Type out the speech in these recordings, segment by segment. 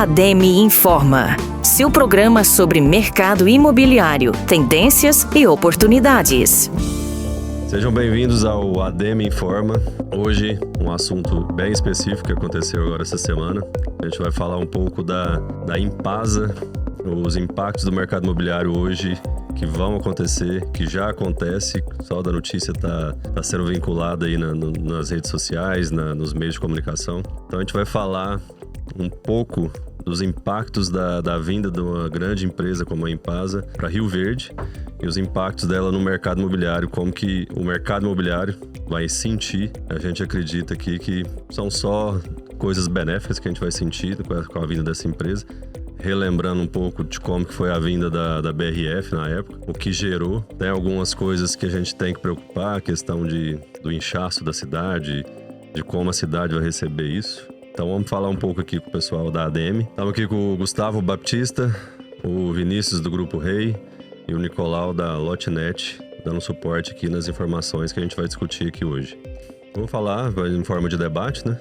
ADEME Informa, seu programa sobre mercado imobiliário, tendências e oportunidades. Sejam bem-vindos ao ADEME Informa. Hoje, um assunto bem específico que aconteceu agora essa semana. A gente vai falar um pouco da Impasa, os impactos do mercado imobiliário hoje que vão acontecer, que já acontece, só da notícia tá sendo vinculada aí nas redes sociais, nos meios de comunicação. Então a gente vai falar um pouco dos impactos da vinda de uma grande empresa como a Impasa para Rio Verde e os impactos dela no mercado imobiliário, como que o mercado imobiliário vai sentir. A gente acredita aqui que são só coisas benéficas que a gente vai sentir com a vinda dessa empresa. Relembrando um pouco de como que foi a vinda da BRF na época, o que gerou. Tem algumas coisas que a gente tem que preocupar, a questão do inchaço da cidade, de como a cidade vai receber isso. Então vamos falar um pouco aqui com o pessoal da ADEME. Estamos aqui com o Gustavo Baptista, o Vinícius do Grupo Rei e o Nicolau da Lotnet, dando suporte aqui nas informações que a gente vai discutir aqui hoje. Vamos falar em forma de debate, né?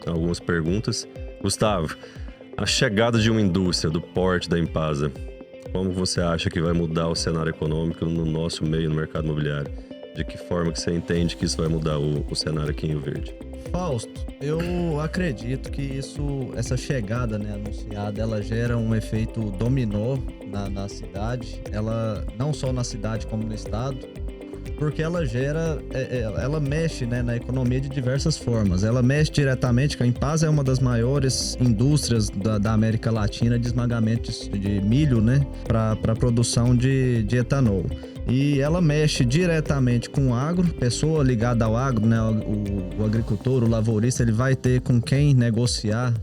Algumas perguntas. Gustavo, a chegada de uma indústria do porte da Impasa, como você acha que vai mudar o cenário econômico no nosso meio, no mercado imobiliário? De que forma que você entende que isso vai mudar o cenário aqui em Rio Verde? Fausto, eu acredito que essa chegada, né, anunciada, ela gera um efeito dominó na cidade, ela não só na cidade como no estado, porque ela mexe, né, na economia de diversas formas. Ela mexe diretamente, que a Impasa é uma das maiores indústrias da América Latina de esmagamento de milho, né, para produção de etanol. E ela mexe diretamente com o agro, pessoa ligada ao agro, né, o agricultor, o lavorista, ele vai ter com quem negociar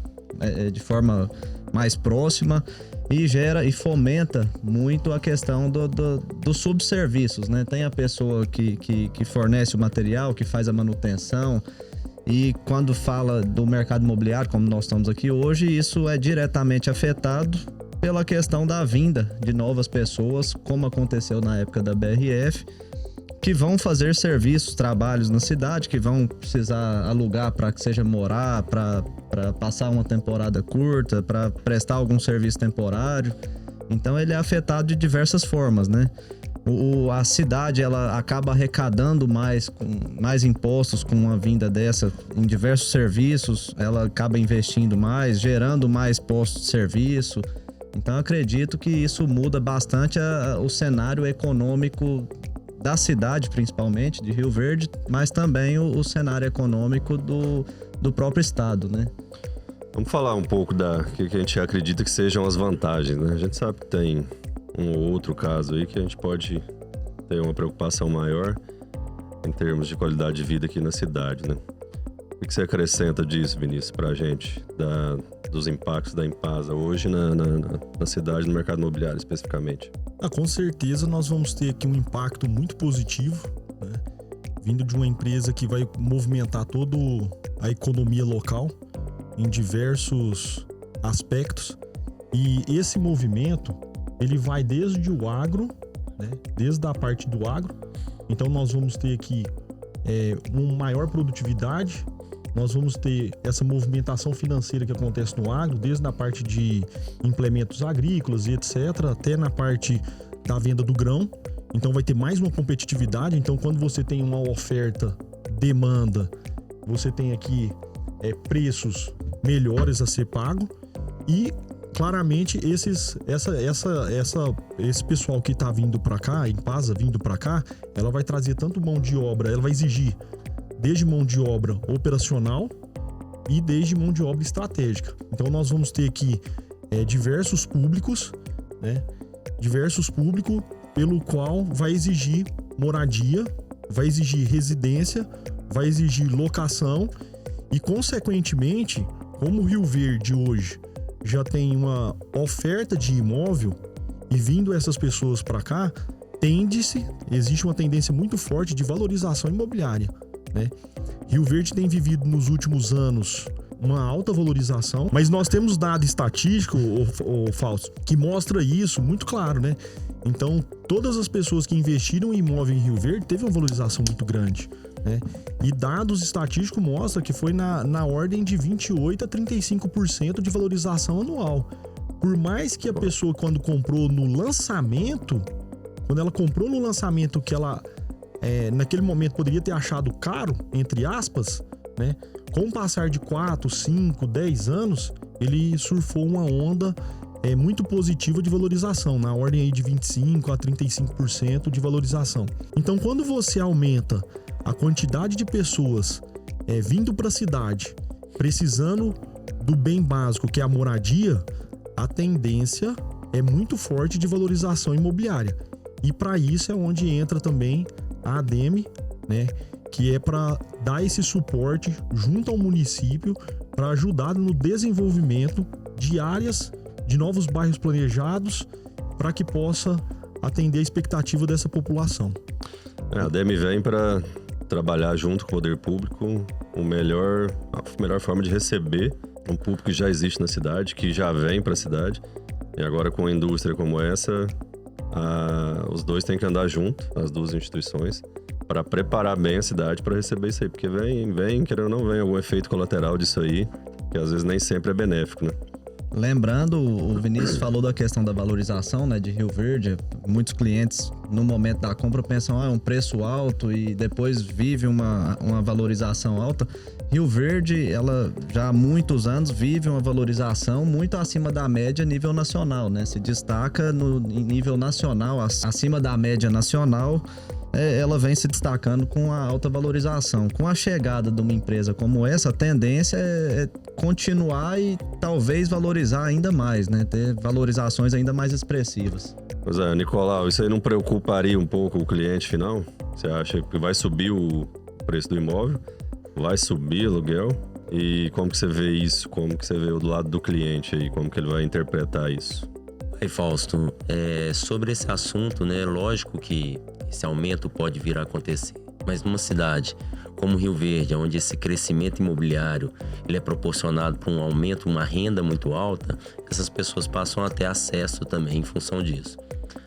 de forma mais próxima. E gera e fomenta muito a questão dos subserviços, né? Tem a pessoa que fornece o material, que faz a manutenção. E quando fala do mercado imobiliário, como nós estamos aqui hoje, isso é diretamente afetado pela questão da vinda de novas pessoas, como aconteceu na época da BRF, que vão fazer serviços, trabalhos na cidade, que vão precisar alugar para que seja morar, para passar uma temporada curta, para prestar algum serviço temporário. Então ele é afetado de diversas formas, né? A cidade, ela acaba arrecadando mais impostos com a vinda dessa em diversos serviços, ela acaba investindo mais, gerando mais postos de serviço. Então eu acredito que isso muda bastante o cenário econômico da cidade, principalmente, de Rio Verde, mas também o cenário econômico do próprio estado, né? Vamos falar um pouco que a gente acredita que sejam as vantagens, né? A gente sabe que tem um ou outro caso aí que a gente pode ter uma preocupação maior em termos de qualidade de vida aqui na cidade, né? O que você acrescenta disso, Vinícius, pra gente, dos impactos da Impasa hoje na cidade, no mercado imobiliário especificamente? Com certeza nós vamos ter aqui um impacto muito positivo, né? Vindo de uma empresa que vai movimentar toda a economia local em diversos aspectos. E esse movimento, ele vai desde o agro, né? Desde a parte do agro. Então nós vamos ter aqui uma maior produtividade. Nós vamos ter essa movimentação financeira que acontece no agro, desde na parte de implementos agrícolas e etc., até na parte da venda do grão. Então vai ter mais uma competitividade. Então quando você tem uma oferta, demanda, você tem aqui preços melhores a ser pago. E claramente esse pessoal que está vindo para cá, a Impasa vindo para cá, ela vai trazer tanto mão de obra, ela vai exigir desde mão de obra operacional e desde mão de obra estratégica. Então nós vamos ter aqui diversos públicos, né? Diversos públicos pelo qual vai exigir moradia, vai exigir residência, vai exigir locação e, consequentemente, como o Rio Verde hoje já tem uma oferta de imóvel e vindo essas pessoas para cá, existe uma tendência muito forte de valorização imobiliária, né? Rio Verde tem vivido nos últimos anos uma alta valorização, mas nós temos dado estatístico, Fausto, que mostra isso muito claro, né? Então, todas as pessoas que investiram em imóvel em Rio Verde teve uma valorização muito grande. né? E dados estatísticos mostram que foi na ordem de 28% a 35% de valorização anual. Por mais que a pessoa, quando comprou no lançamento, que ela naquele momento poderia ter achado caro, entre aspas, né? Com o passar de 4, 5, 10 anos, ele surfou uma onda muito positiva de valorização, na ordem aí de 25% a 35% de valorização. Então, quando você aumenta a quantidade de pessoas vindo para a cidade, precisando do bem básico, que é a moradia, a tendência é muito forte de valorização imobiliária. E para isso é onde entra também a ADEME, né? Que é para dar esse suporte junto ao município para ajudar no desenvolvimento de áreas, de novos bairros planejados, para que possa atender a expectativa dessa população. A ADEME vem para trabalhar junto com o poder público a melhor forma de receber um público que já existe na cidade, que já vem para a cidade. E agora com a indústria como essa, os dois têm que andar junto, as duas instituições, para preparar bem a cidade para receber isso aí. Porque vem, querendo ou não, vem algum efeito colateral disso aí, que às vezes nem sempre é benéfico, né? Lembrando, o Vinícius falou da questão da valorização, né, de Rio Verde. Muitos clientes, no momento da compra, pensam é um preço alto e depois vive uma valorização alta. Rio Verde, ela já há muitos anos vive uma valorização muito acima da média a nível nacional, né? Se destaca em nível nacional, acima da média nacional. Ela vem se destacando com a alta valorização. Com a chegada de uma empresa como essa, a tendência é continuar e talvez valorizar ainda mais, né? Ter valorizações ainda mais expressivas. Pois é, Nicolau, isso aí não preocuparia um pouco o cliente final? Você acha que vai subir o preço do imóvel? Vai subir o aluguel? E como que você vê isso? Como que você vê do lado do cliente aí? Como que ele vai interpretar isso? Aí, Fausto, sobre esse assunto, né? Lógico que esse aumento pode vir a acontecer, mas numa cidade como Rio Verde, onde esse crescimento imobiliário ele é proporcionado por um aumento, uma renda muito alta, essas pessoas passam a ter acesso também em função disso.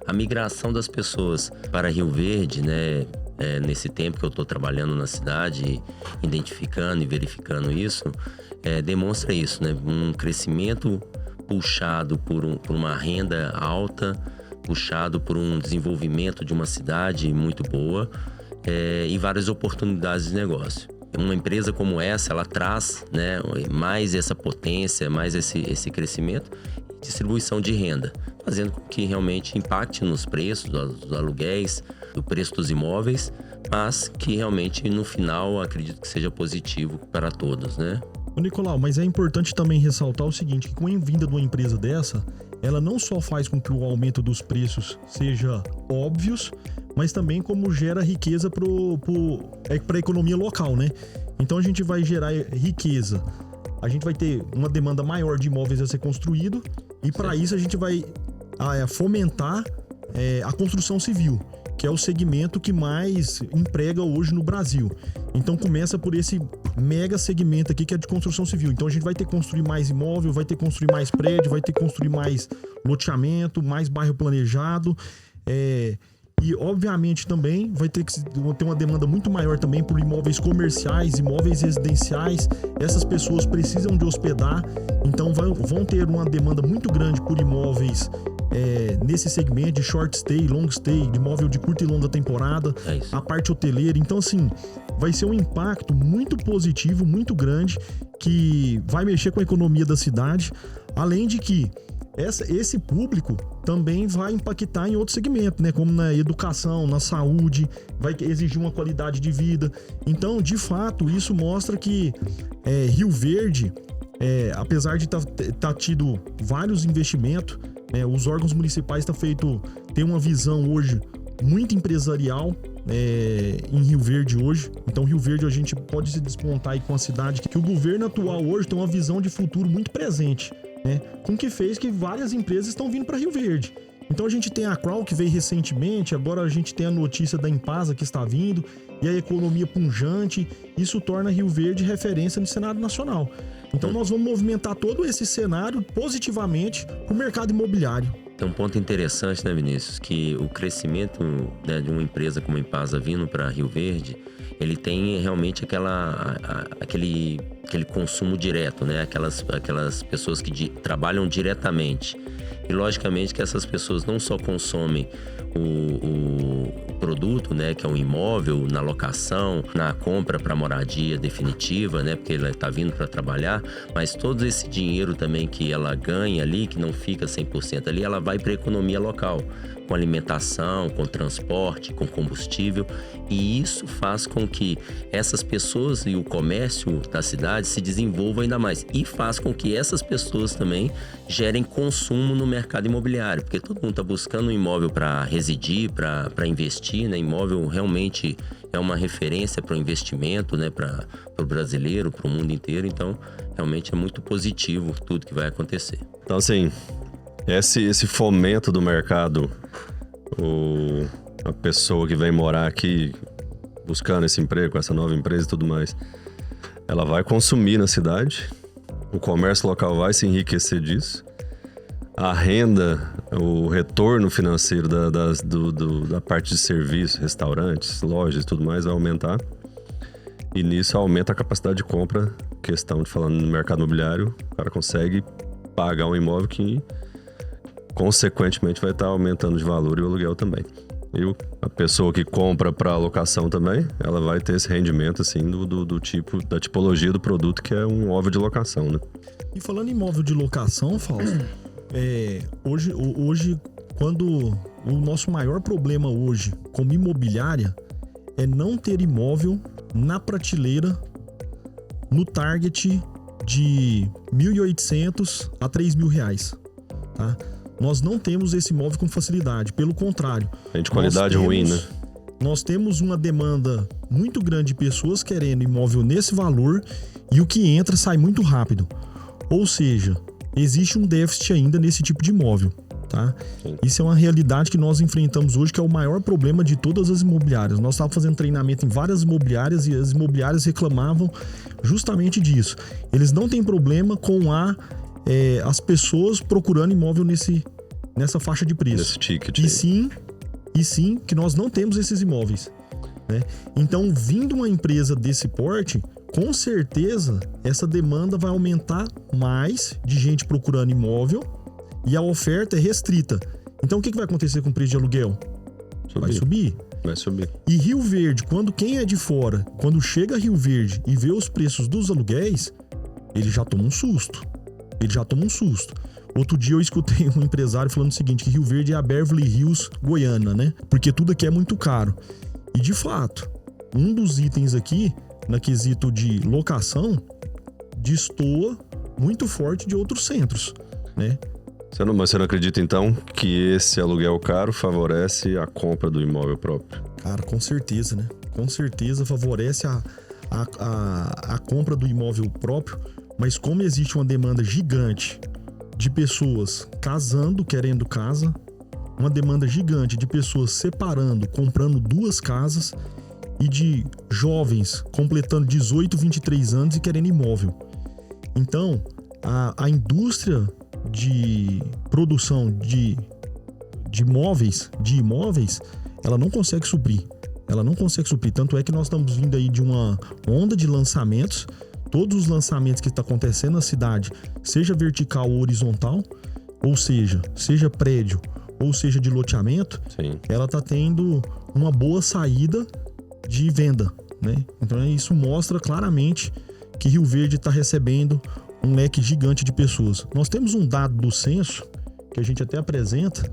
A migração das pessoas para Rio Verde, né? Nesse tempo que eu estou trabalhando na cidade, identificando e verificando isso, demonstra isso, né? Um crescimento puxado por uma renda alta, puxado por um desenvolvimento de uma cidade muito boa e várias oportunidades de negócio. Uma empresa como essa, ela traz, né, mais essa potência, mais esse crescimento e distribuição de renda, fazendo com que realmente impacte nos preços dos aluguéis, do preço dos imóveis, mas que realmente no final acredito que seja positivo para todos, né? Ô Nicolau, mas é importante também ressaltar o seguinte, que com a vinda de uma empresa dessa, ela não só faz com que o aumento dos preços seja óbvios, mas também como gera riqueza para a economia local, né? Então a gente vai gerar riqueza, a gente vai ter uma demanda maior de imóveis a ser construído e para isso a gente vai fomentar a construção civil, que é o segmento que mais emprega hoje no Brasil. Então começa por esse mega segmento aqui que é de construção civil. Então a gente vai ter que construir mais imóvel, vai ter que construir mais prédio, vai ter que construir mais loteamento, mais bairro planejado. E obviamente também vai ter uma demanda muito maior também por imóveis comerciais, imóveis residenciais. Essas pessoas precisam de hospedar, então vão ter uma demanda muito grande por imóveis nesse segmento de short stay, long stay, de imóvel de curta e longa temporada, a parte hoteleira. Então assim, vai ser um impacto muito positivo, muito grande, que vai mexer com a economia da cidade, além de que esse público também vai impactar em outros segmentos, né? Como na educação, na saúde, vai exigir uma qualidade de vida. Então, de fato, isso mostra que Rio Verde, apesar de tá tido vários investimentos, né? Os órgãos municipais têm uma visão hoje muito empresarial em Rio Verde hoje. Então Rio Verde a gente pode se despontar aí com a cidade que o governo atual hoje tem uma visão de futuro muito presente, né? Com que fez que várias empresas estão vindo para Rio Verde. Então a gente tem a Crow que veio recentemente, agora a gente tem a notícia da Impasa que está vindo, e a economia punjante. Isso torna Rio Verde referência no cenário nacional. Então nós vamos movimentar todo esse cenário positivamente para o mercado imobiliário. Tem um ponto interessante, né, Vinícius? Que o crescimento, né, de uma empresa como a Impasa vindo para Rio Verde, ele tem realmente aquele consumo direto, né? Aquelas pessoas que trabalham diretamente. E logicamente que essas pessoas não só consomem o produto, né, que é um imóvel, na locação, na compra para moradia definitiva, né, porque ela está vindo para trabalhar, mas todo esse dinheiro também que ela ganha ali, que não fica 100% ali, ela vai para a economia local, com alimentação, com transporte, com combustível, e isso faz com que essas pessoas e o comércio da cidade se desenvolvam ainda mais, e faz com que essas pessoas também gerem consumo no mercado imobiliário, porque todo mundo está buscando um imóvel para residir, para investir, né? Imóvel realmente é uma referência para o investimento, né? Para o brasileiro, para o mundo inteiro, então realmente é muito positivo tudo que vai acontecer. Então, assim, esse fomento do mercado, a pessoa que vem morar aqui buscando esse emprego, essa nova empresa e tudo mais, ela vai consumir na cidade, o comércio local vai se enriquecer disso, a renda, o retorno financeiro da parte de serviço, restaurantes, lojas e tudo mais vai aumentar, e nisso aumenta a capacidade de compra. Questão de falando no mercado imobiliário, o cara consegue pagar um imóvel que consequentemente vai estar aumentando de valor, e o aluguel também. E a pessoa que compra para locação também, ela vai ter esse rendimento assim da tipologia do produto, que é um imóvel de locação, né? E falando em imóvel de locação, Fausto, hoje quando o nosso maior problema hoje como imobiliária é não ter imóvel na prateleira no target de R$1.800 a R$3.000, tá? Nós não temos esse imóvel com facilidade, pelo contrário. Tem de qualidade ruim, né? Nós temos uma demanda muito grande de pessoas querendo imóvel nesse valor, e o que entra sai muito rápido. Ou seja, existe um déficit ainda nesse tipo de imóvel, tá? Sim. Isso é uma realidade que nós enfrentamos hoje, que é o maior problema de todas as imobiliárias. Nós estávamos fazendo treinamento em várias imobiliárias e as imobiliárias reclamavam justamente disso. Eles não têm problema com as pessoas procurando imóvel nessa faixa de preço. Nesse ticket. E sim que nós não temos esses imóveis, né? Então, vindo uma empresa desse porte, com certeza essa demanda vai aumentar mais de gente procurando imóvel, e a oferta é restrita. Então, o que vai acontecer com o preço de aluguel? Vai subir. E Rio Verde, quem é de fora, quando chega a Rio Verde e vê os preços dos aluguéis, ele já toma um susto. Outro dia eu escutei um empresário falando o seguinte, que Rio Verde é a Beverly Hills goiana, né? Porque tudo aqui é muito caro. E de fato, um dos itens aqui, na quesito de locação, destoa muito forte de outros centros, né? Mas você não acredita, então, que esse aluguel caro favorece a compra do imóvel próprio? Cara, com certeza, né? Com certeza favorece a compra do imóvel próprio, mas como existe uma demanda gigante de pessoas casando, querendo casa, uma demanda gigante de pessoas separando, comprando 2 casas, e de jovens completando 18, 23 anos e querendo imóvel. Então, a indústria de produção de imóveis, ela não consegue suprir. Tanto é que nós estamos vindo aí de uma onda de lançamentos. Todos os lançamentos que estão acontecendo na cidade, seja vertical ou horizontal, ou seja prédio, ou seja de loteamento, sim, ela está tendo uma boa saída de venda, né? Então isso mostra claramente que Rio Verde está recebendo um leque gigante de pessoas. Nós temos um dado do censo, que a gente até apresenta,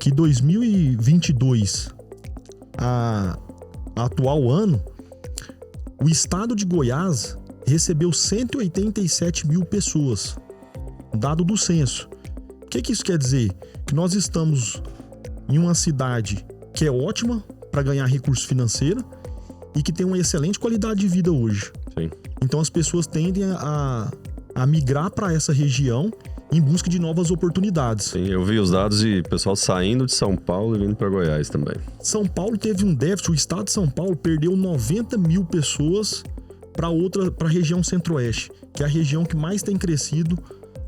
que 2022, a atual ano, o estado de Goiás recebeu 187 mil pessoas, dado do censo. O que isso quer dizer? Que nós estamos em uma cidade que é ótima para ganhar recurso financeiro e que tem uma excelente qualidade de vida hoje. Sim. Então as pessoas tendem a migrar para essa região em busca de novas oportunidades. Sim, eu vi os dados e o pessoal saindo de São Paulo e vindo para Goiás também. São Paulo teve um déficit, o estado de São Paulo perdeu 90 mil pessoas para a região centro-oeste, que é a região que mais tem crescido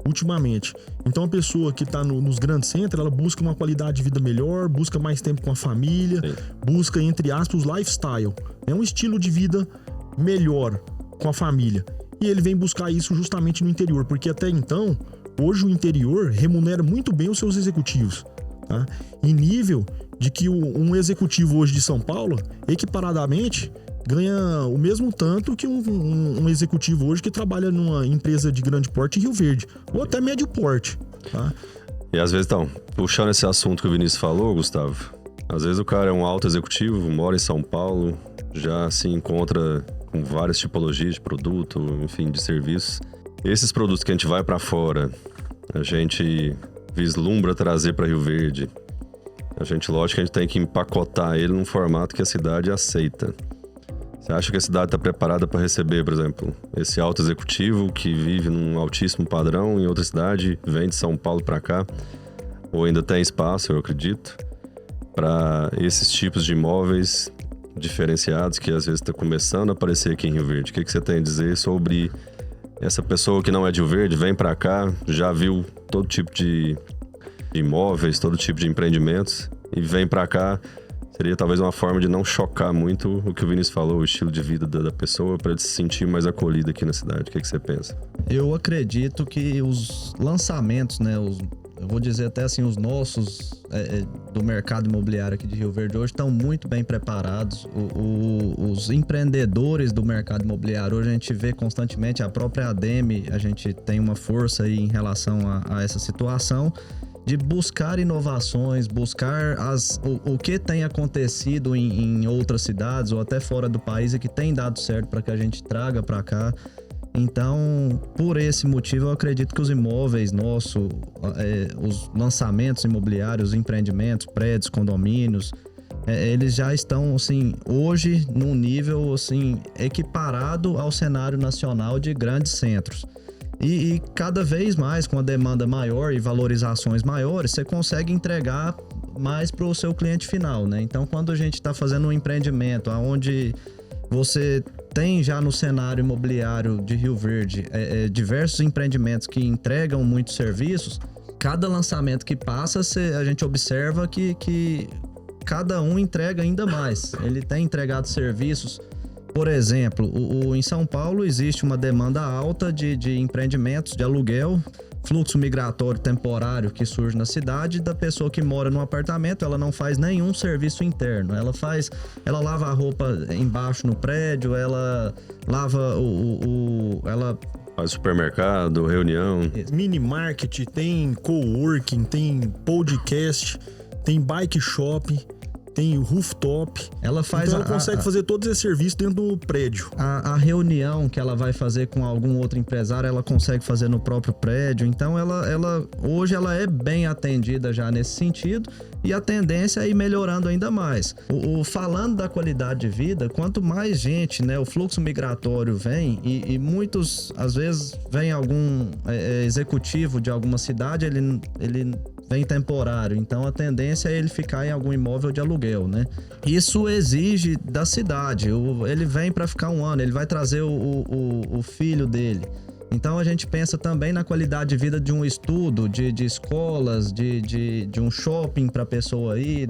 ultimamente. Então a pessoa que está nos grandes centros, ela busca uma qualidade de vida melhor, busca mais tempo com a família, busca, entre aspas, lifestyle. É um estilo de vida melhor com a família. E ele vem buscar isso justamente no interior, porque até então, hoje o interior remunera muito bem os seus executivos, tá? Em nível de que um executivo hoje de São Paulo, equiparadamente, ganha o mesmo tanto que um executivo hoje que trabalha numa empresa de grande porte em Rio Verde, ou até médio porte, tá? E às vezes, então, puxando esse assunto que o Vinícius falou, Gustavo, às vezes o cara é um alto executivo, mora em São Paulo, já se encontra com várias tipologias de produto, enfim, de serviços. Esses produtos que a gente vai para fora, a gente vislumbra trazer para Rio Verde. Lógico que a gente tem que empacotar ele num formato que a cidade aceita. Você acha que a cidade está preparada para receber, por exemplo, esse alto executivo que vive num altíssimo padrão em outra cidade, vem de São Paulo para cá, ou ainda tem espaço, eu acredito, para esses tipos de imóveis diferenciados que às vezes está começando a aparecer aqui em Rio Verde? O que você tem a dizer sobre essa pessoa que não é de Rio Verde, vem para cá, já viu todo tipo de imóveis, todo tipo de empreendimentos e vem para cá? Seria talvez uma forma de não chocar muito o que o Vinícius falou, o estilo de vida da pessoa, para ele se sentir mais acolhido aqui na cidade. O que você pensa? Eu acredito que os lançamentos, né, eu vou dizer até assim, os nossos do mercado imobiliário aqui de Rio Verde hoje estão muito bem preparados. Os empreendedores do mercado imobiliário hoje a gente vê constantemente, a própria ADEME, a gente tem uma força aí em relação a essa situação de buscar inovações, buscar o que tem acontecido em outras cidades ou até fora do país e que tem dado certo para que a gente traga para cá. Então, por esse motivo, eu acredito que os imóveis nossos, os lançamentos imobiliários, os empreendimentos, prédios, condomínios, eles já estão, assim, hoje num nível, assim, equiparado ao cenário nacional de grandes centros. E cada vez mais, com a demanda maior e valorizações maiores, você consegue entregar mais para o seu cliente final, né? Então, quando a gente está fazendo um empreendimento onde você tem já no cenário imobiliário de Rio Verde diversos empreendimentos que entregam muitos serviços, cada lançamento que passa, a gente observa que cada um entrega ainda mais. Ele tem entregado serviços. Por exemplo, em São Paulo existe uma demanda alta de empreendimentos de aluguel, fluxo migratório temporário que surge na cidade, da pessoa que mora no apartamento, ela não faz nenhum serviço interno. Ela lava a roupa embaixo no prédio, ela lava ela faz supermercado, reunião. Mini market, tem coworking, tem podcast, tem bike shop, tem rooftop. Ela consegue fazer todos esses serviços dentro do prédio. A reunião que ela vai fazer com algum outro empresário, ela consegue fazer no próprio prédio. Então, hoje ela é bem atendida já nesse sentido. E a tendência é ir melhorando ainda mais. Falando da qualidade de vida, quanto mais gente, né, o fluxo migratório vem e muitos, às vezes, vem algum executivo de alguma cidade, ele vem temporário, então a tendência é ele ficar em algum imóvel de aluguel, né? Isso exige da cidade, ele vem para ficar um ano, ele vai trazer o filho dele. Então a gente pensa também na qualidade de vida de um estudo, de escolas, de um shopping para a pessoa aí,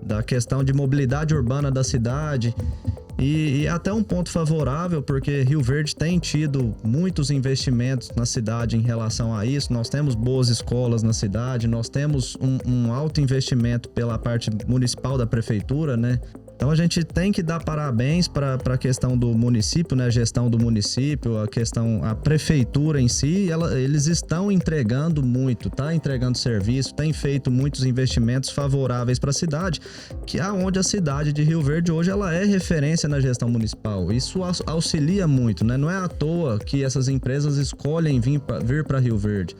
da questão de mobilidade urbana da cidade. E até um ponto favorável, porque Rio Verde tem tido muitos investimentos na cidade em relação a isso. Nós temos boas escolas na cidade, nós temos um alto investimento pela parte municipal da prefeitura, né? Então a gente tem que dar parabéns para a questão do município, né? A gestão do município, a prefeitura em si, eles estão entregando muito, tá? Entregando serviço, tem feito muitos investimentos favoráveis para a cidade, que é onde a cidade de Rio Verde hoje ela é referência na gestão municipal. Isso auxilia muito, né? Não é à toa que essas empresas escolhem vir para Rio Verde.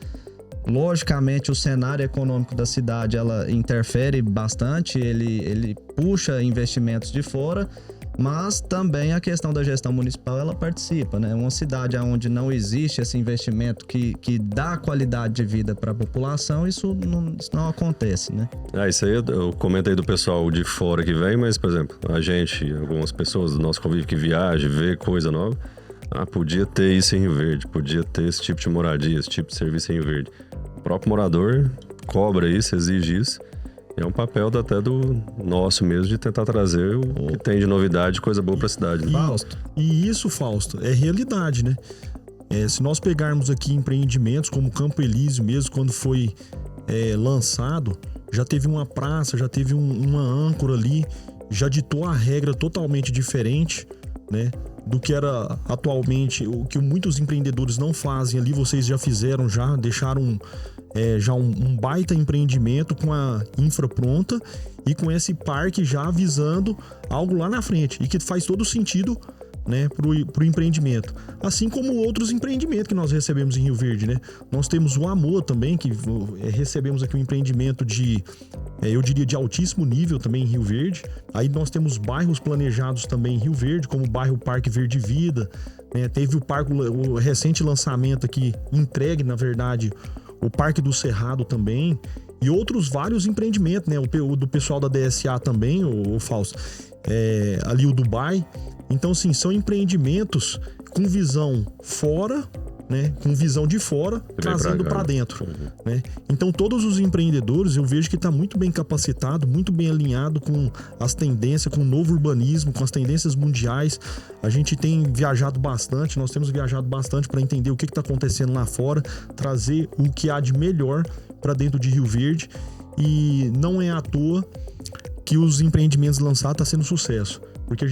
Logicamente, o cenário econômico da cidade ela interfere bastante, ele puxa investimentos de fora, mas também a questão da gestão municipal ela participa, né? Uma cidade onde não existe esse investimento que dá qualidade de vida para a população, isso não acontece, né? Isso aí eu comentei do pessoal de fora que vem, mas, por exemplo, algumas pessoas do nosso convívio que viajam, vê coisa nova, podia ter isso em Rio Verde, podia ter esse tipo de moradia, esse tipo de serviço em Rio Verde. O próprio morador cobra isso, exige isso. É um papel até do nosso mesmo de tentar trazer o que tem de novidade, coisa boa para a cidade. Né? Fausto. E isso, Fausto, é realidade, né? Se nós pegarmos aqui empreendimentos como Campo Elísio mesmo, quando foi lançado, já teve uma praça, já teve uma âncora ali, já ditou a regra totalmente diferente, né? Do que era atualmente, o que muitos empreendedores não fazem ali, vocês já fizeram, deixaram já um baita empreendimento com a infra pronta e com esse parque já avisando algo lá na frente e que faz todo sentido, né, pro empreendimento. Assim como outros empreendimentos que nós recebemos em Rio Verde, né? Nós temos o Amor também, que recebemos aqui um empreendimento eu diria de altíssimo nível também em Rio Verde. Aí nós temos bairros planejados também em Rio Verde, como o bairro Parque Verde Vida, né? Teve o recente lançamento aqui, entregue, na verdade, o Parque do Cerrado também, e outros vários empreendimentos, né? O do pessoal da DSA também, o Fausto, ali o Dubai. Então, assim, são empreendimentos com visão fora, né? Com visão de fora, trazendo para dentro, né? Então, todos os empreendedores, eu vejo que está muito bem capacitado, muito bem alinhado com as tendências, com o novo urbanismo, com as tendências mundiais. A gente tem viajado bastante, nós temos viajado bastante para entender o que está acontecendo lá fora, trazer o que há de melhor para dentro de Rio Verde. E não é à toa que os empreendimentos lançados estão sendo sucesso. Porque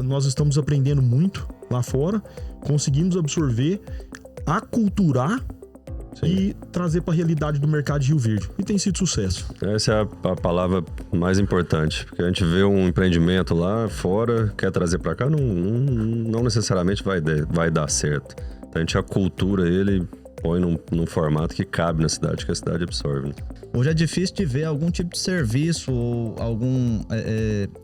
nós estamos aprendendo muito lá fora, conseguimos absorver, aculturar e trazer para a realidade do mercado de Rio Verde. E tem sido sucesso. Essa é a palavra mais importante. Porque a gente vê um empreendimento lá fora, quer trazer para cá, não necessariamente vai dar certo. Então a gente acultura ele, põe num formato que cabe na cidade, que a cidade absorve. Né? Hoje é difícil de ver algum tipo de serviço ou algum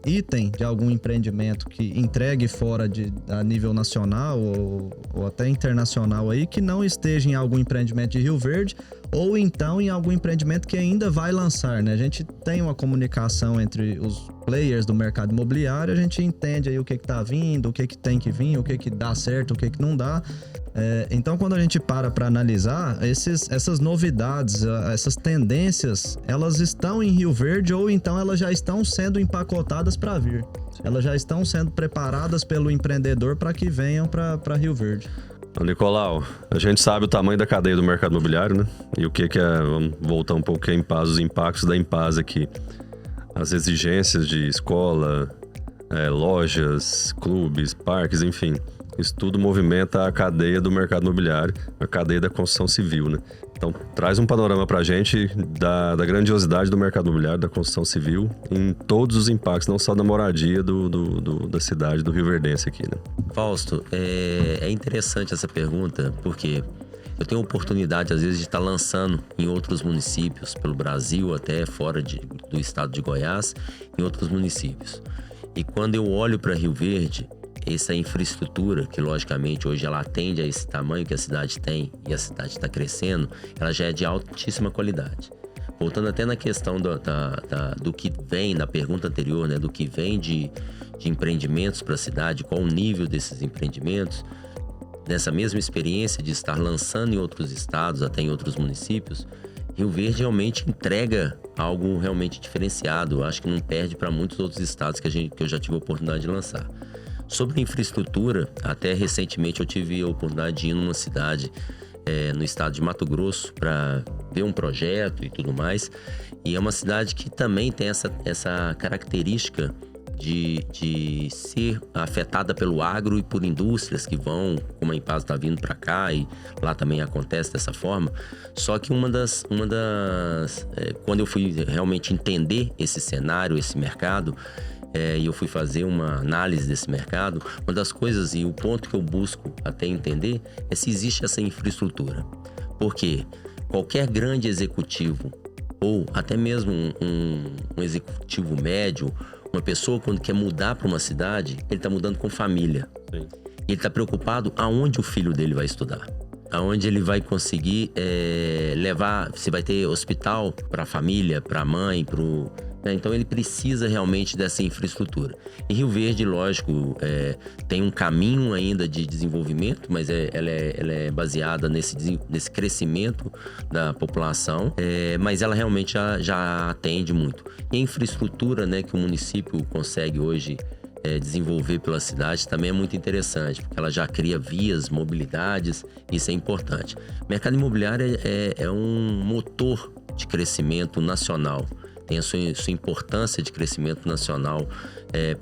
item de algum empreendimento que entregue fora a nível nacional ou até internacional aí, que não esteja em algum empreendimento de Rio Verde ou então em algum empreendimento que ainda vai lançar, né? A gente tem uma comunicação entre os players do mercado imobiliário, a gente entende aí o que tá vindo, o que tem que vir, o que dá certo, o que não dá. Então, quando a gente para analisar, essas novidades, essas tendências, elas estão em Rio Verde ou então elas já estão sendo empacotadas para vir. Elas já estão sendo preparadas pelo empreendedor para que venham para Rio Verde. Nicolau, a gente sabe o tamanho da cadeia do mercado imobiliário, né? E o que é, vamos voltar um pouco, que é a Impasa, os impactos da Impasa aqui. As exigências de escola, lojas, clubes, parques, enfim. Isso tudo movimenta a cadeia do mercado imobiliário, a cadeia da construção civil, né? Então, traz um panorama pra gente da grandiosidade do mercado imobiliário, da construção civil, em todos os impactos, não só da moradia da cidade do Rio Verdense aqui, né? Fausto, é interessante essa pergunta, porque eu tenho a oportunidade, às vezes, de estar lançando em outros municípios, pelo Brasil, até fora do estado de Goiás, em outros municípios. E quando eu olho para Rio Verde, essa infraestrutura, que logicamente hoje ela atende a esse tamanho que a cidade tem e a cidade está crescendo, ela já é de altíssima qualidade. Voltando até na questão do que vem, na pergunta anterior, né, do que vem de empreendimentos para a cidade, qual o nível desses empreendimentos, nessa mesma experiência de estar lançando em outros estados, até em outros municípios, Rio Verde realmente entrega algo realmente diferenciado. Eu acho que não perde para muitos outros estados que eu já tive a oportunidade de lançar. Sobre infraestrutura, até recentemente eu tive a oportunidade de ir numa cidade no estado de Mato Grosso para ver um projeto e tudo mais. E é uma cidade que também tem essa característica de ser afetada pelo agro e por indústrias que vão, como a Impasa está vindo para cá e lá também acontece dessa forma. Só que quando eu fui realmente entender esse cenário, esse mercado, e eu fui fazer uma análise desse mercado, uma das coisas e o ponto que eu busco até entender é se existe essa infraestrutura. Porque qualquer grande executivo, ou até mesmo um executivo médio, uma pessoa quando quer mudar para uma cidade, ele está mudando com família. Sim. Ele está preocupado aonde o filho dele vai estudar. Aonde ele vai conseguir levar, se vai ter hospital para a família, para a mãe, né? Então ele precisa realmente dessa infraestrutura. E Rio Verde, lógico, tem um caminho ainda de desenvolvimento, mas ela é baseada nesse crescimento da população, mas ela realmente já atende muito. E a infraestrutura, né, que o município consegue hoje desenvolver pela cidade também é muito interessante, porque ela já cria vias, mobilidades, isso é importante. O mercado imobiliário é um motor de crescimento nacional, tem a sua importância de crescimento nacional,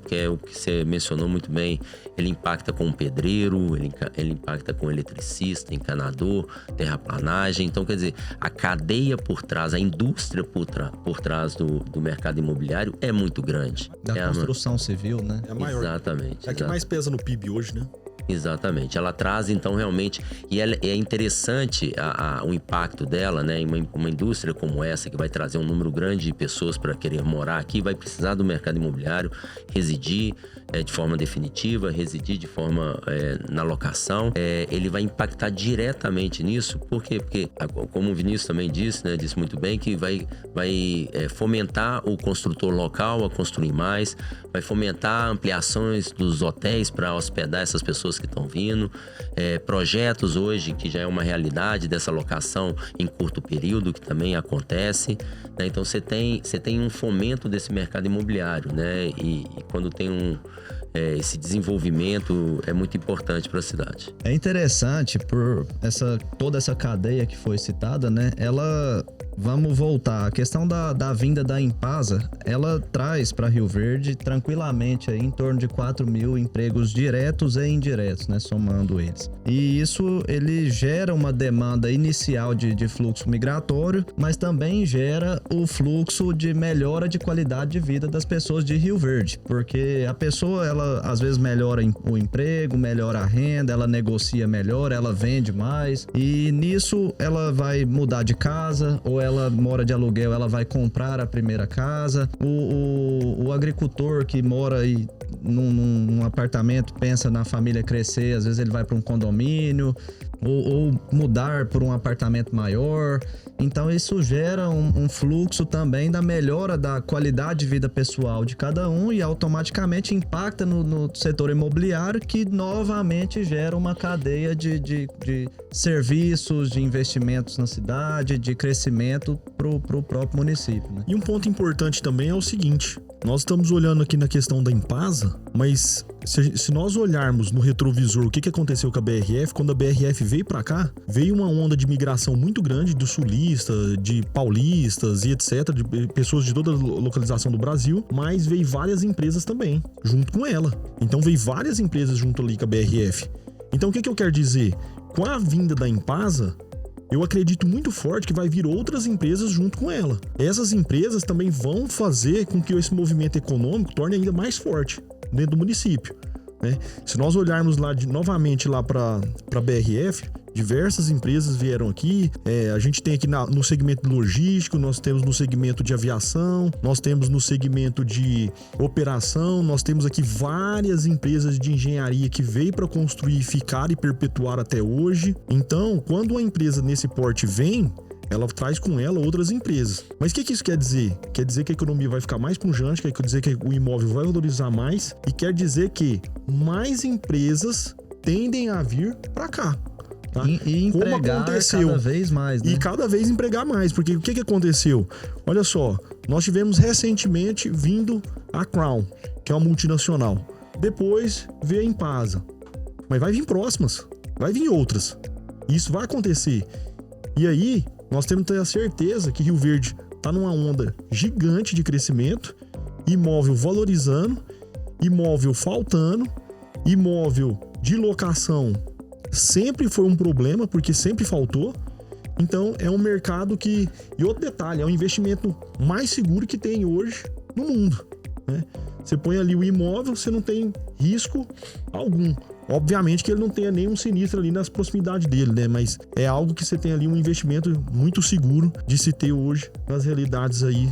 porque é o que você mencionou muito bem, ele impacta com o pedreiro, ele impacta com o eletricista, encanador, terraplanagem. Então, quer dizer, a cadeia por trás, a indústria por trás do mercado imobiliário é muito grande. Da construção civil, né? É a maior. Exatamente. É a que mais pesa no PIB hoje, né? Exatamente. Ela traz, então, realmente... E é interessante o impacto dela, né? Em uma indústria como essa, que vai trazer um número grande de pessoas para querer morar aqui, vai precisar do mercado imobiliário, residir de forma definitiva, residir de forma na locação. Ele vai impactar diretamente nisso. Por quê? Porque, como o Vinícius também disse, né? Disse muito bem, que vai fomentar o construtor local a construir mais, vai fomentar ampliações dos hotéis para hospedar essas pessoas que estão vindo, projetos hoje que já é uma realidade dessa locação em curto período, que também acontece, né? Então você tem um fomento desse mercado imobiliário, né? E quando tem esse desenvolvimento é muito importante para a cidade. É interessante por toda essa cadeia que foi citada, né? Vamos voltar. A questão da vinda da Impasa, ela traz para Rio Verde tranquilamente aí, em torno de 4.000 empregos diretos e indiretos, né? Somando eles. E isso, ele gera uma demanda inicial de fluxo migratório, mas também gera o fluxo de melhora de qualidade de vida das pessoas de Rio Verde. Porque a pessoa, ela às vezes melhora o emprego, melhora a renda, ela negocia melhor, ela vende mais. E nisso, ela vai mudar de casa, ou ela mora de aluguel, ela vai comprar a primeira casa. O agricultor que mora aí num apartamento, pensa na família crescer, às vezes ele vai para um condomínio ou mudar para um apartamento maior. Então isso gera um fluxo também da melhora da qualidade de vida pessoal de cada um e automaticamente impacta no setor imobiliário, que novamente gera uma cadeia de serviços, de investimentos na cidade, de crescimento pro próprio município, né? E um ponto importante também é o seguinte: nós estamos olhando aqui na questão da Impasa, mas se nós olharmos no retrovisor o que aconteceu com a BRF, quando a BRF veio para cá, veio uma onda de migração muito grande do sulista, de paulistas e etc, de pessoas de toda a localização do Brasil, mas veio várias empresas também, junto com ela. Então veio várias empresas junto ali com a BRF. Então o que eu quero dizer? Com a vinda da Impasa, eu acredito muito forte que vai vir outras empresas junto com ela. Essas empresas também vão fazer com que esse movimento econômico torne ainda mais forte dentro do município, né? Se nós olharmos novamente lá para a BRF, diversas empresas vieram aqui. A gente tem aqui no segmento logístico, nós temos no segmento de aviação, nós temos no segmento de operação, nós temos aqui várias empresas de engenharia que veio para construir, ficar e perpetuar até hoje. Então, quando uma empresa nesse porte vem, ela traz com ela outras empresas. Mas o que isso quer dizer? Quer dizer que a economia vai ficar mais pujante, quer dizer que o imóvel vai valorizar mais e quer dizer que mais empresas tendem a vir para cá. Tá? E empregar cada vez mais, né? E cada vez empregar mais, porque o que aconteceu? Olha só, nós tivemos recentemente vindo a Crown, que é uma multinacional. Depois veio a Impasa. Mas vai vir próximas, vai vir outras. Isso vai acontecer. E aí, nós temos que ter a certeza que Rio Verde está numa onda gigante de crescimento, imóvel valorizando, imóvel faltando, imóvel de locação sempre foi um problema, porque sempre faltou. Então é um mercado que... E outro detalhe, é o investimento mais seguro que tem hoje no mundo, né? Você põe ali o imóvel, você não tem risco algum. Obviamente que ele não tenha nenhum sinistro ali nas proximidades dele, né? Mas é algo que você tem ali um investimento muito seguro de se ter hoje nas realidades aí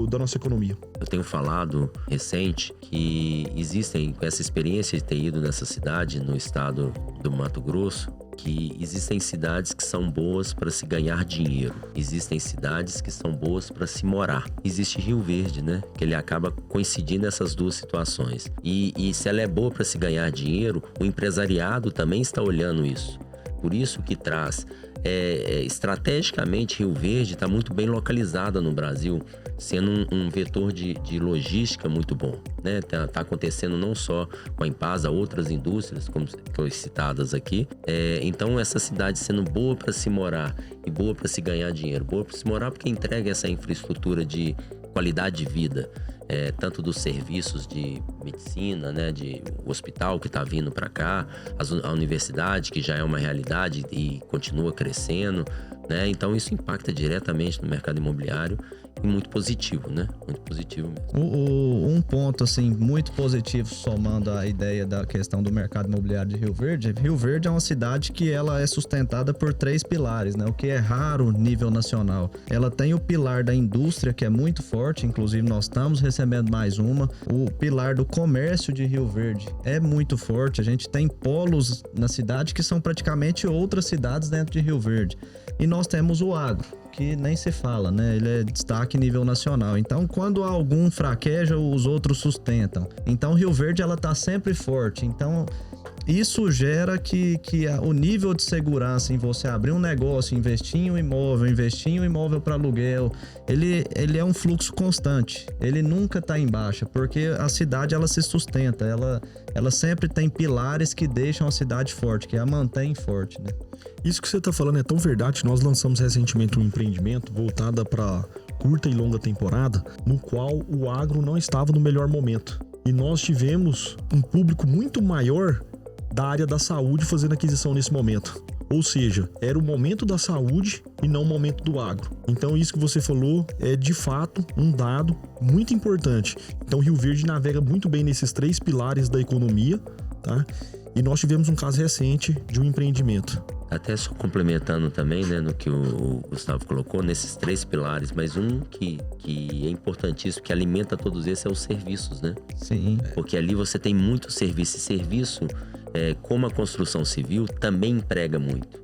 da nossa economia. Eu tenho falado recente que existem, com essa experiência de ter ido nessa cidade, no estado do Mato Grosso, que existem cidades que são boas para se ganhar dinheiro. Existem cidades que são boas para se morar. Existe Rio Verde, né? Que ele acaba coincidindo essas duas situações. E se ela é boa para se ganhar dinheiro, o empresariado também está olhando isso. Por isso que traz... estrategicamente, Rio Verde está muito bem localizada no Brasil, sendo um vetor de logística muito bom, né? Tá acontecendo não só com a Impasa, outras indústrias, como foi citadas aqui. Então, essa cidade sendo boa para se morar e boa para se ganhar dinheiro. Boa para se morar porque entrega essa infraestrutura de qualidade de vida, tanto dos serviços de medicina, né, de hospital que está vindo para cá, a universidade que já é uma realidade e continua crescendo, né? Então isso impacta diretamente no mercado imobiliário e muito positivo, né? Muito positivo mesmo. Um ponto assim muito positivo, somando a ideia da questão do mercado imobiliário de Rio Verde. Rio Verde é uma cidade que ela é sustentada por 3 pilares, né? O que é raro nível nacional. Ela tem o pilar da indústria, que é muito forte, inclusive nós estamos recebendo mais uma. O pilar do comércio de Rio Verde é muito forte. A gente tem polos na cidade que são praticamente outras cidades dentro de Rio Verde. E nós temos o agro, que nem se fala, né? Ele é destaque nível nacional. Então, quando algum fraqueja, os outros sustentam. Então, Rio Verde, ela tá sempre forte. Então, isso gera que o nível de segurança em você abrir um negócio, investir em um imóvel para aluguel, ele é um fluxo constante. Ele nunca tá em baixa, porque a cidade, ela se sustenta. Ela sempre tem pilares que deixam a cidade forte, que a mantém forte, né? Isso que você está falando é tão verdade. Nós lançamos recentemente um empreendimento voltado para curta e longa temporada, no qual o agro não estava no melhor momento. E nós tivemos um público muito maior da área da saúde fazendo aquisição nesse momento. Ou seja, era o momento da saúde e não o momento do agro. Então isso que você falou é de fato um dado muito importante. Então Rio Verde navega muito bem nesses 3 pilares da economia, tá? E nós tivemos um caso recente de um empreendimento. Até só complementando também, né, no que o Gustavo colocou, nesses 3 pilares, mas um que é importantíssimo, que alimenta todos esses, é os serviços, né? Sim. Porque ali você tem muito serviço. E serviço, como a construção civil, também emprega muito.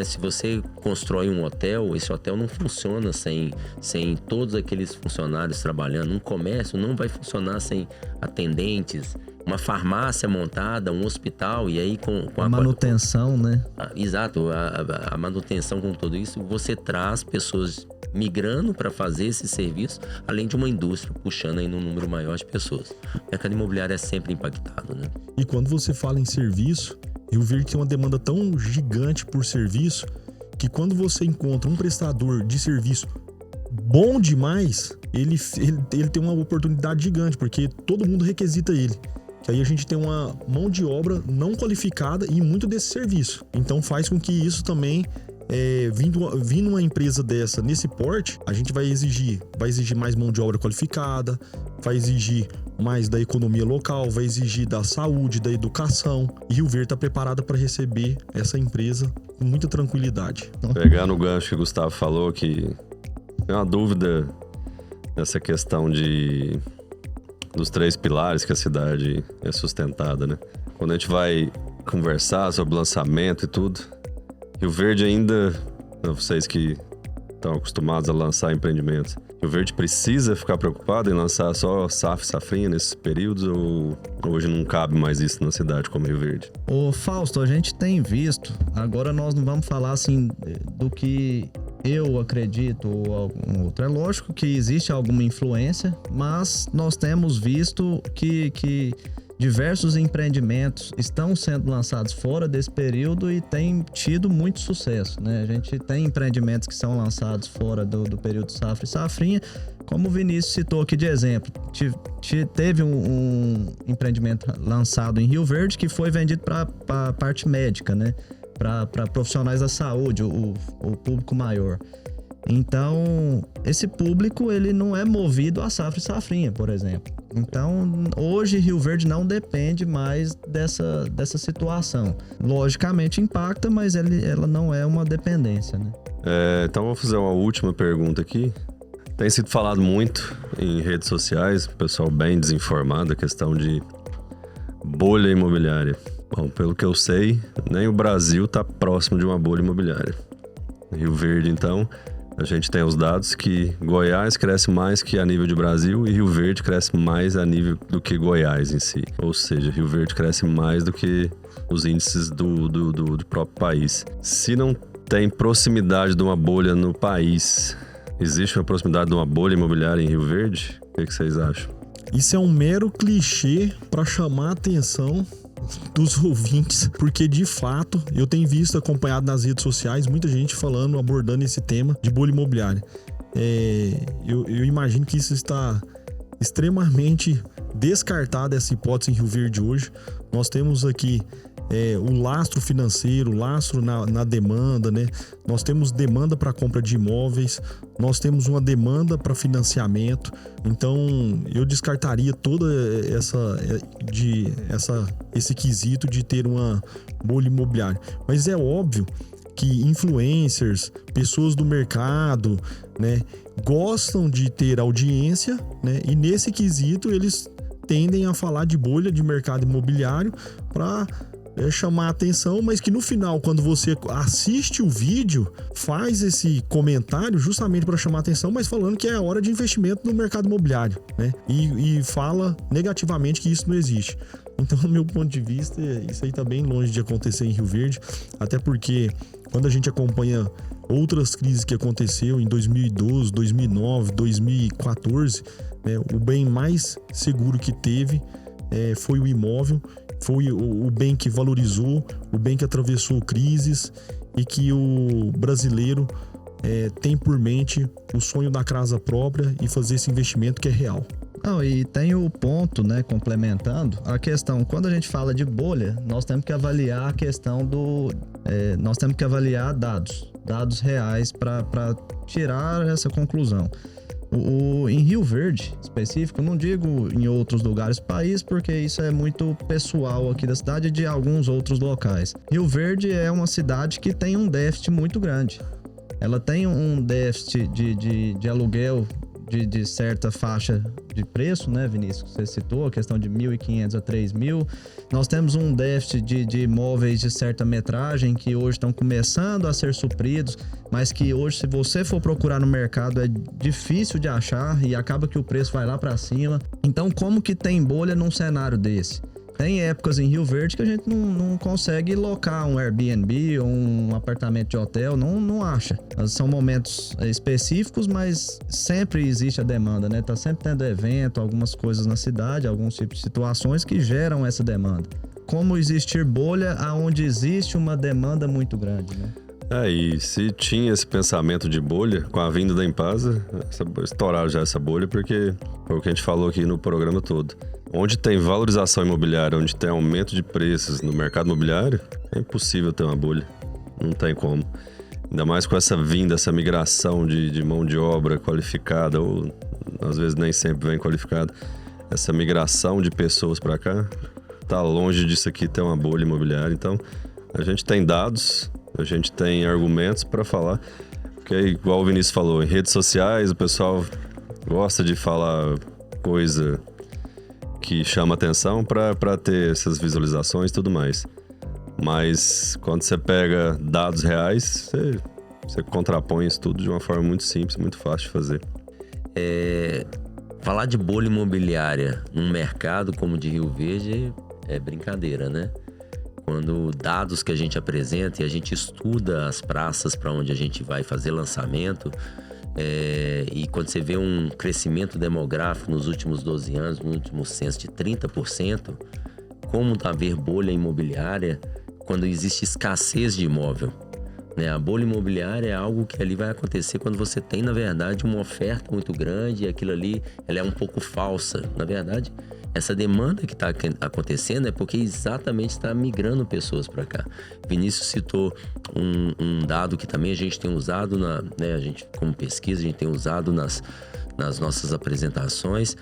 Se você constrói um hotel, esse hotel não funciona sem todos aqueles funcionários trabalhando. Um comércio não vai funcionar sem atendentes, uma farmácia montada, um hospital, e aí com a manutenção, né? Exato, a manutenção com tudo isso, você traz pessoas migrando para fazer esse serviço, além de uma indústria puxando aí um número maior de pessoas. O mercado imobiliário é sempre impactado, né? E quando você fala em serviço, Rio Verde tem uma demanda tão gigante por serviço, que quando você encontra um prestador de serviço bom demais, ele tem uma oportunidade gigante, porque todo mundo requisita ele. Que aí a gente tem uma mão de obra não qualificada em muito desse serviço. Então faz com que isso também, vindo uma empresa dessa nesse porte, a gente vai exigir mais mão de obra qualificada, vai exigir mais da economia local, vai exigir da saúde, da educação. E Rio Verde está preparada para receber essa empresa com muita tranquilidade. Pegar no gancho que o Gustavo falou, que tem uma dúvida nessa questão dos 3 pilares que a cidade é sustentada, né? Quando a gente vai conversar sobre lançamento e tudo, Rio Verde ainda, vocês que estão acostumados a lançar empreendimentos, Rio Verde precisa ficar preocupado em lançar só SAF e Safrinha nesses períodos, ou hoje não cabe mais isso na cidade como Rio Verde? Ô Fausto, a gente tem visto, agora nós não vamos falar assim do que eu acredito ou algum outro. É lógico que existe alguma influência, mas nós temos visto que diversos empreendimentos estão sendo lançados fora desse período e têm tido muito sucesso, né? A gente tem empreendimentos que são lançados fora do período Safra e Safrinha, como o Vinícius citou aqui de exemplo. Teve um empreendimento lançado em Rio Verde que foi vendido para a parte médica, né? Para profissionais da saúde, o público maior. Então, esse público, ele não é movido a Safra e Safrinha, por exemplo. Então, hoje, Rio Verde não depende mais dessa situação. Logicamente impacta, mas ela não é uma dependência, né? Então, vou fazer uma última pergunta aqui. Tem sido falado muito em redes sociais, o pessoal bem desinformado, a questão de bolha imobiliária. Bom, pelo que eu sei, nem o Brasil está próximo de uma bolha imobiliária. Rio Verde, então, a gente tem os dados que Goiás cresce mais que a nível de Brasil e Rio Verde cresce mais a nível do que Goiás em si. Ou seja, Rio Verde cresce mais do que os índices do próprio país. Se não tem proximidade de uma bolha no país, existe uma proximidade de uma bolha imobiliária em Rio Verde? O que vocês acham? Isso é um mero clichê para chamar a atenção dos ouvintes, porque de fato eu tenho visto, acompanhado nas redes sociais, muita gente falando, abordando esse tema de bolha imobiliária. Eu imagino que isso está extremamente descartado, essa hipótese em Rio Verde hoje. Nós temos aqui o lastro financeiro, o lastro na demanda, né? Nós temos demanda para compra de imóveis, nós temos uma demanda para financiamento. Então, eu descartaria toda esse quesito de ter uma bolha imobiliária. Mas é óbvio que influencers, pessoas do mercado, né, gostam de ter audiência, né? E nesse quesito eles tendem a falar de bolha de mercado imobiliário para chamar a atenção, mas que no final, quando você assiste o vídeo, faz esse comentário justamente para chamar a atenção, mas falando que é a hora de investimento no mercado imobiliário, né? E fala negativamente que isso não existe. Então, do meu ponto de vista, isso aí tá bem longe de acontecer em Rio Verde, até porque quando a gente acompanha outras crises que aconteceu em 2012, 2009, 2014, né, o bem mais seguro que teve foi o imóvel. Foi o bem que valorizou, o bem que atravessou crises e que o brasileiro tem por mente o sonho da casa própria e fazer esse investimento que é real. Não, e tem o ponto, né, complementando, a questão, quando a gente fala de bolha, nós temos que avaliar a questão nós temos que avaliar dados reais para tirar essa conclusão. Em Rio Verde, específico, não digo em outros lugares do país, porque isso é muito pessoal aqui da cidade e de alguns outros locais. Rio Verde é uma cidade que tem um déficit muito grande. Ela tem um déficit de aluguel de certa faixa de preço, né, Vinícius? Você citou a questão de 1.500 a 3.000. Nós temos um déficit de imóveis de certa metragem que hoje estão começando a ser supridos, mas que hoje, se você for procurar no mercado, é difícil de achar e acaba que o preço vai lá para cima. Então, como que tem bolha num cenário desse? Tem épocas em Rio Verde que a gente não consegue locar um Airbnb ou um apartamento de hotel, não acha. São momentos específicos, mas sempre existe a demanda, né? Tá sempre tendo evento, algumas coisas na cidade, alguns tipos de situações que geram essa demanda. Como existir bolha aonde existe uma demanda muito grande, né? E se tinha esse pensamento de bolha, com a vinda da Impasa, estouraram já essa bolha, porque foi o que a gente falou aqui no programa todo. Onde tem valorização imobiliária, onde tem aumento de preços no mercado imobiliário, é impossível ter uma bolha. Não tem como. Ainda mais com essa vinda, essa migração de mão de obra qualificada, ou às vezes nem sempre vem qualificada. Essa migração de pessoas para cá, tá longe disso aqui ter uma bolha imobiliária. Então, a gente tem dados, a gente tem argumentos para falar. Porque, igual o Vinícius falou, em redes sociais o pessoal gosta de falar coisa que chama atenção para ter essas visualizações e tudo mais. Mas quando você pega dados reais, você contrapõe isso tudo de uma forma muito simples, muito fácil de fazer. Falar de bolha imobiliária num mercado como o de Rio Verde é brincadeira, né? Quando dados que a gente apresenta e a gente estuda as praças para onde a gente vai fazer lançamento, e quando você vê um crescimento demográfico nos últimos 12 anos, no último censo de 30%, como haver bolha imobiliária quando existe escassez de imóvel? Né? A bolha imobiliária é algo que ali vai acontecer quando você tem, na verdade, uma oferta muito grande e aquilo ali ela é um pouco falsa. Na verdade, essa demanda que está acontecendo é porque exatamente está migrando pessoas para cá. Vinícius citou um dado que também a gente tem usado, a gente, como pesquisa, a gente tem usado nas nossas apresentações,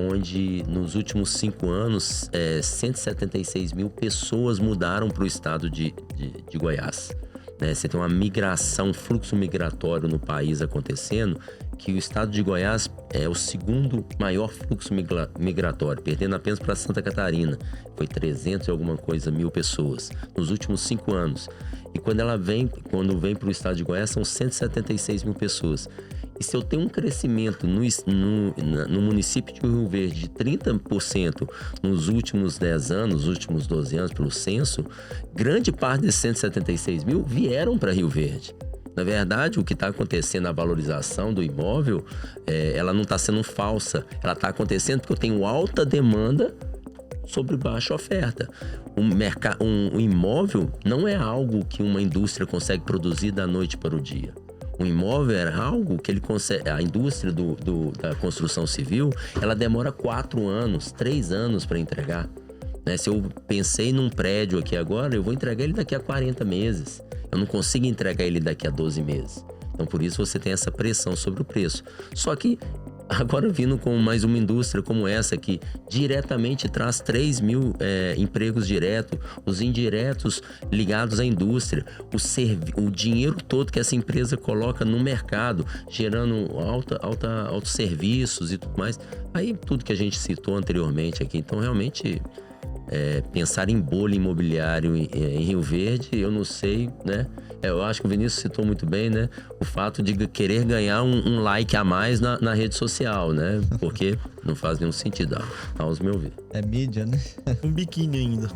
onde nos últimos 5 anos, 176 mil pessoas mudaram para o estado de Goiás. Você tem uma migração, um fluxo migratório no país acontecendo que o estado de Goiás é o segundo maior fluxo migratório, perdendo apenas para Santa Catarina. Foi 300 e alguma coisa mil pessoas nos últimos 5 anos. E quando vem para o estado de Goiás, são 176 mil pessoas. E se eu tenho um crescimento no município de Rio Verde de 30% nos últimos 10 anos, nos últimos 12 anos, pelo censo, grande parte desses 176 mil vieram para Rio Verde. Na verdade, o que está acontecendo na valorização do imóvel, ela não está sendo falsa. Ela está acontecendo porque eu tenho alta demanda sobre baixa oferta. Um imóvel não é algo que uma indústria consegue produzir da noite para o dia. Um imóvel é algo que ele consegue. A indústria da construção civil, ela demora 4 anos, 3 anos para entregar. Né? Se eu pensei num prédio aqui agora, eu vou entregar ele daqui a 40 meses. Eu não consigo entregar ele daqui a 12 meses. Então, por isso você tem essa pressão sobre o preço. Só que agora vindo com mais uma indústria como essa que diretamente traz 3 mil empregos diretos, os indiretos ligados à indústria, o dinheiro todo que essa empresa coloca no mercado, gerando altos serviços e tudo mais. Aí tudo que a gente citou anteriormente aqui. Então realmente pensar em bolha imobiliário em Rio Verde, eu não sei, né? Eu acho que o Vinícius citou muito bem, né? O fato de querer ganhar um like a mais na rede social, né? Porque não faz nenhum sentido, aos meus ver. É mídia, né? Um biquíni ainda.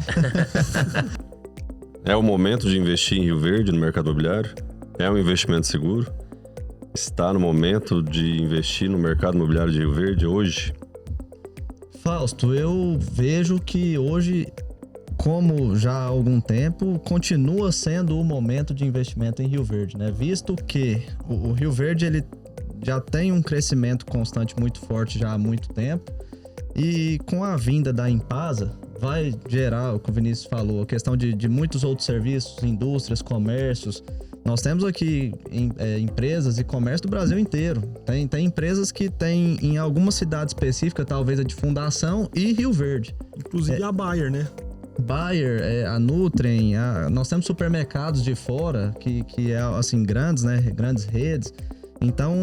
É o momento de investir em Rio Verde, no mercado imobiliário? É um investimento seguro? Está no momento de investir no mercado imobiliário de Rio Verde hoje? Fausto, eu vejo que hoje, como já há algum tempo, continua sendo o momento de investimento em Rio Verde, né? Visto que o Rio Verde ele já tem um crescimento constante muito forte já há muito tempo, e com a vinda da Impasa vai gerar, o que o Vinícius falou, a questão de muitos outros serviços, indústrias, comércios. Nós temos aqui empresas e comércio do Brasil inteiro. Tem empresas que tem em alguma cidade específica, talvez a de Fundação e Rio Verde. Inclusive a Bayer, né? Bayer, a Nutrien, nós temos supermercados de fora que é assim grandes, né? Grandes redes. Então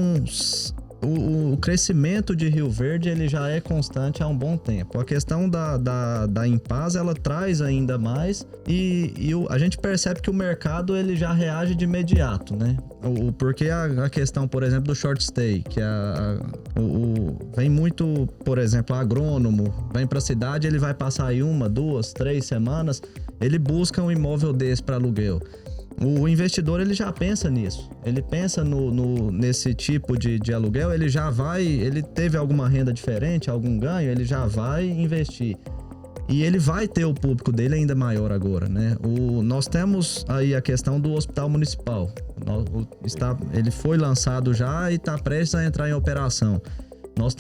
o crescimento de Rio Verde ele já é constante há um bom tempo. A questão da Impasa, ela traz ainda mais e a gente percebe que o mercado ele já reage de imediato, né? Porque a questão, por exemplo, do short stay, que vem muito, por exemplo, agrônomo, vem para a cidade, ele vai passar aí 1, 2, 3 semanas, ele busca um imóvel desse para aluguel. O investidor ele já pensa nisso, ele pensa nesse tipo de aluguel, ele teve alguma renda diferente, algum ganho, ele já vai investir. E ele vai ter o público dele ainda maior agora, né? Nós temos aí a questão do hospital municipal, ele foi lançado já e está prestes a entrar em operação. Nós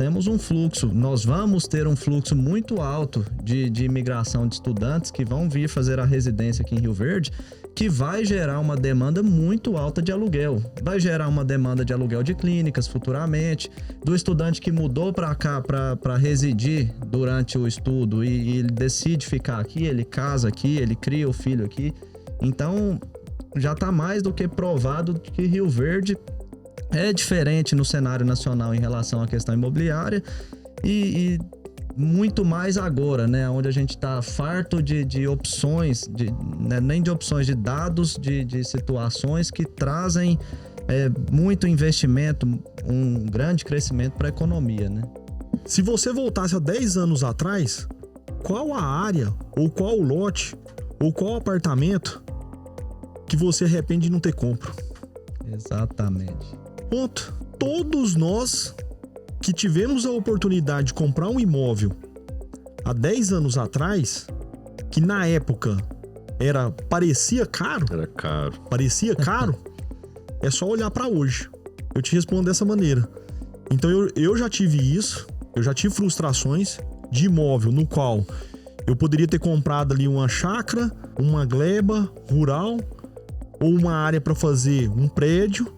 vamos ter um fluxo muito alto de imigração de estudantes que vão vir fazer a residência aqui em Rio Verde, que vai gerar uma demanda muito alta de aluguel. Vai gerar uma demanda de aluguel de clínicas futuramente, do estudante que mudou para cá para residir durante o estudo e ele decide ficar aqui, ele casa aqui, ele cria o filho aqui. Então, já está mais do que provado que Rio Verde é diferente no cenário nacional em relação à questão imobiliária e muito mais agora, né? Onde a gente está farto de opções, né? Nem de opções, de dados, de situações que trazem muito investimento, um grande crescimento para a economia, né? Se você voltasse a 10 anos atrás, qual a área, ou qual o lote, ou qual apartamento que você arrepende de não ter compro? Exatamente. Ponto. Todos nós que tivemos a oportunidade de comprar um imóvel há 10 anos atrás, que na época parecia caro. Era caro. Parecia caro. É só olhar para hoje. Eu te respondo dessa maneira. Então eu já tive isso, eu já tive frustrações de imóvel no qual eu poderia ter comprado ali uma chácara, uma gleba rural ou uma área para fazer um prédio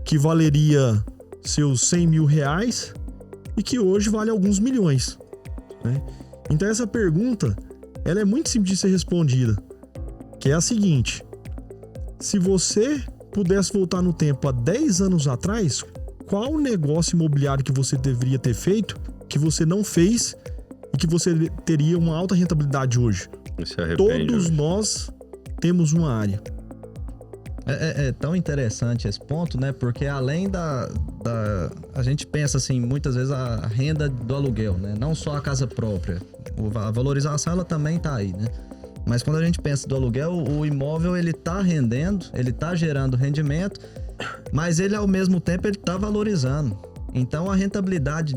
que valeria seus 100 mil reais e que hoje vale alguns milhões, né? Então essa pergunta, ela é muito simples de ser respondida, que é a seguinte: se você pudesse voltar no tempo há 10 anos atrás, qual negócio imobiliário que você deveria ter feito, que você não fez e que você teria uma alta rentabilidade hoje? Se arrepende Todos hoje. nós temos uma área. É tão interessante esse ponto, né? Porque além a gente pensa assim, muitas vezes a renda do aluguel, né? Não só a casa própria. A valorização, ela também tá aí, né? Mas quando a gente pensa do aluguel, o imóvel, ele tá rendendo, ele tá gerando rendimento, mas ele, ao mesmo tempo, ele tá valorizando. Então, a rentabilidade